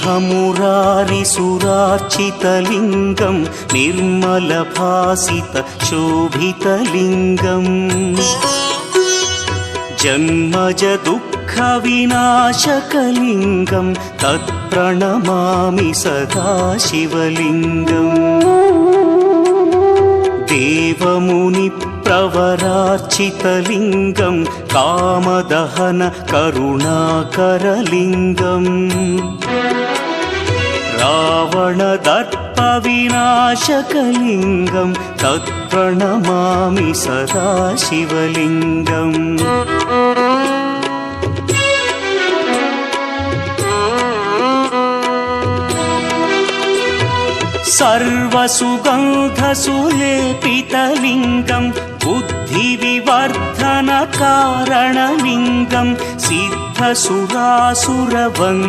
ब्रह्ममुरारिसुरार्चितलिङ्गं निर्मलभासितशोभितलिङ्गम् जन्मजदुःखविनाशकलिङ्गं तत्प्रणमामि सदा शिवलिङ्गम् देवमुनिप्रवरार्चितलिङ्गं कामदहन करुणाकरलिङ्गम् रावणदर्पविनाशकलिङ्गं तत्प्रणमामि सदा शिवलिङ्गम् सर्वसुगन्धसुलेपितलिङ्गं बुद्धिविवर्धनकारणलिङ्गं सिद्धसुरासुरवन्द्यलिङ्गम्